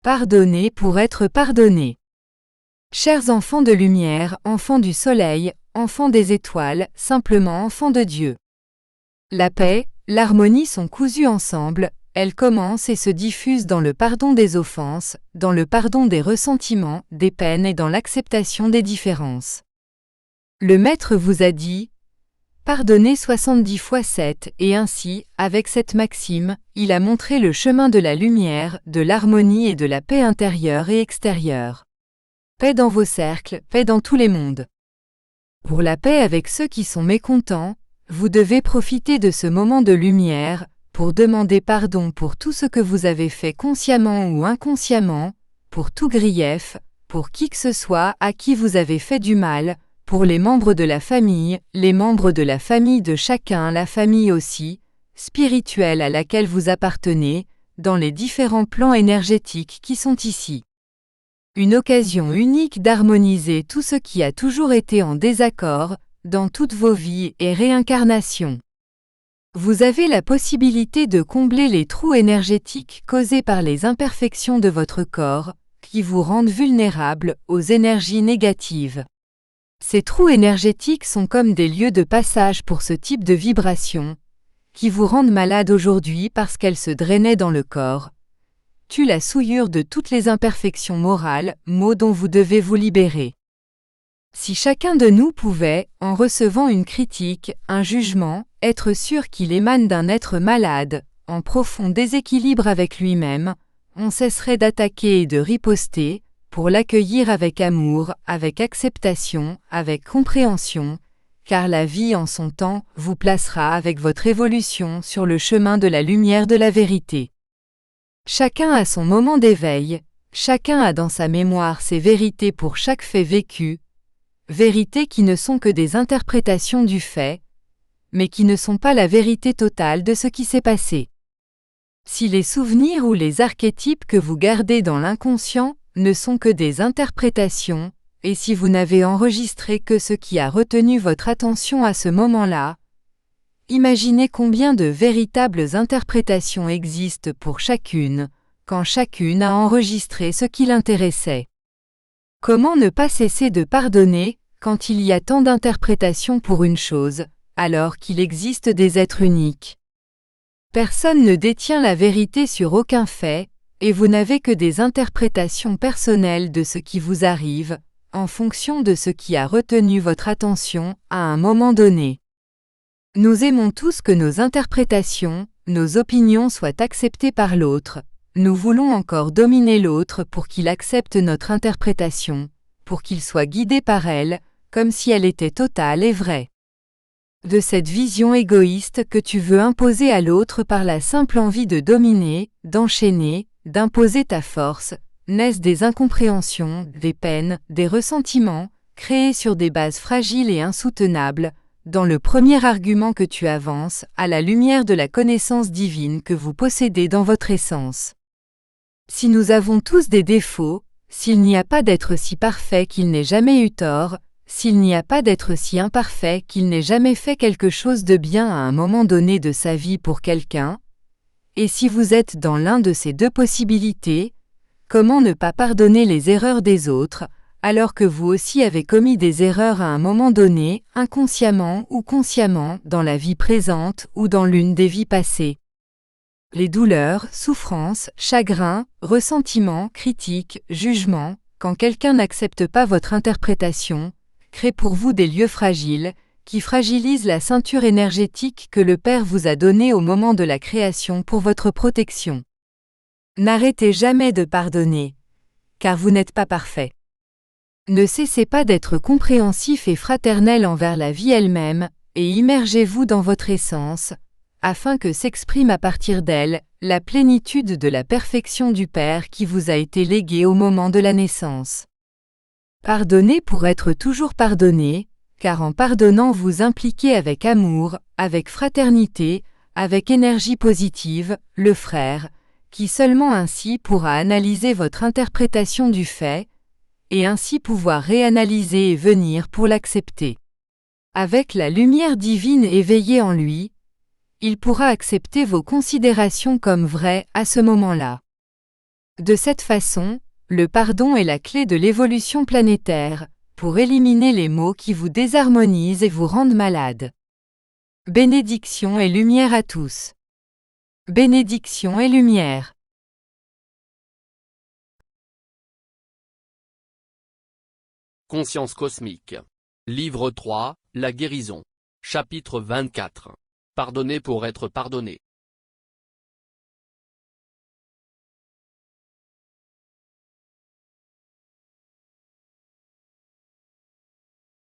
Pardonner pour être pardonné. Chers enfants de lumière, enfants du soleil, enfants des étoiles, simplement enfants de Dieu. La paix, l'harmonie sont cousues ensemble, elles commencent et se diffusent dans le pardon des offenses, dans le pardon des ressentiments, des peines et dans l'acceptation des différences. Le Maître vous a dit « Pardonnez 70 fois 7 » et ainsi, avec cette maxime, il a montré le chemin de la lumière, de l'harmonie et de la paix intérieure et extérieure. Paix dans vos cercles, paix dans tous les mondes. Pour la paix avec ceux qui sont mécontents, vous devez profiter de ce moment de lumière, pour demander pardon pour tout ce que vous avez fait consciemment ou inconsciemment, pour tout grief, pour qui que ce soit à qui vous avez fait du mal, pour les membres de la famille, les membres de la famille de chacun, la famille aussi, spirituelle à laquelle vous appartenez, dans les différents plans énergétiques qui sont ici. Une occasion unique d'harmoniser tout ce qui a toujours été en désaccord, dans toutes vos vies et réincarnations. Vous avez la possibilité de combler les trous énergétiques causés par les imperfections de votre corps, qui vous rendent vulnérables aux énergies négatives. Ces trous énergétiques sont comme des lieux de passage pour ce type de vibrations, qui vous rendent malade aujourd'hui parce qu'elles se drainaient dans le corps. Tuent la souillure de toutes les imperfections morales, maux dont vous devez vous libérer. Si chacun de nous pouvait, en recevant une critique, un jugement, être sûr qu'il émane d'un être malade, en profond déséquilibre avec lui-même, on cesserait d'attaquer et de riposter, pour l'accueillir avec amour, avec acceptation, avec compréhension, car la vie en son temps vous placera avec votre évolution sur le chemin de la lumière de la vérité. Chacun a son moment d'éveil, chacun a dans sa mémoire ses vérités pour chaque fait vécu, vérités qui ne sont que des interprétations du fait, mais qui ne sont pas la vérité totale de ce qui s'est passé. Si les souvenirs ou les archétypes que vous gardez dans l'inconscient ne sont que des interprétations, et si vous n'avez enregistré que ce qui a retenu votre attention à ce moment-là, imaginez combien de véritables interprétations existent pour chacune, quand chacune a enregistré ce qui l'intéressait. Comment ne pas cesser de pardonner, quand il y a tant d'interprétations pour une chose, alors qu'il existe des êtres uniques? Personne ne détient la vérité sur aucun fait, et vous n'avez que des interprétations personnelles de ce qui vous arrive, en fonction de ce qui a retenu votre attention à un moment donné. Nous aimons tous que nos interprétations, nos opinions soient acceptées par l'autre. Nous voulons encore dominer l'autre pour qu'il accepte notre interprétation, pour qu'il soit guidé par elle, comme si elle était totale et vraie. De cette vision égoïste que tu veux imposer à l'autre par la simple envie de dominer, d'enchaîner, d'imposer ta force, naissent des incompréhensions, des peines, des ressentiments, créés sur des bases fragiles et insoutenables, dans le premier argument que tu avances, à la lumière de la connaissance divine que vous possédez dans votre essence. Si nous avons tous des défauts, s'il n'y a pas d'être si parfait qu'il n'ait jamais eu tort, s'il n'y a pas d'être si imparfait qu'il n'ait jamais fait quelque chose de bien à un moment donné de sa vie pour quelqu'un, et si vous êtes dans l'un de ces deux possibilités, comment ne pas pardonner les erreurs des autres, alors que vous aussi avez commis des erreurs à un moment donné, inconsciemment ou consciemment, dans la vie présente ou dans l'une des vies passées? Les douleurs, souffrances, chagrins, ressentiments, critiques, jugements, quand quelqu'un n'accepte pas votre interprétation, créent pour vous des lieux fragiles, qui fragilisent la ceinture énergétique que le Père vous a donnée au moment de la création pour votre protection. N'arrêtez jamais de pardonner, car vous n'êtes pas parfait. Ne cessez pas d'être compréhensif et fraternel envers la vie elle-même, et immergez-vous dans votre essence, afin que s'exprime à partir d'elle la plénitude de la perfection du Père qui vous a été léguée au moment de la naissance. Pardonnez pour être toujours pardonné, car en pardonnant vous impliquez avec amour, avec fraternité, avec énergie positive, le frère, qui seulement ainsi pourra analyser votre interprétation du fait, et ainsi pouvoir réanalyser et venir pour l'accepter. Avec la lumière divine éveillée en lui, il pourra accepter vos considérations comme vraies à ce moment-là. De cette façon, le pardon est la clé de l'évolution planétaire, pour éliminer les maux qui vous désharmonisent et vous rendent malade. Bénédiction et lumière à tous. Bénédiction et lumière. Conscience cosmique. Livre 3, La guérison. Chapitre 24. Pardonner pour être pardonné.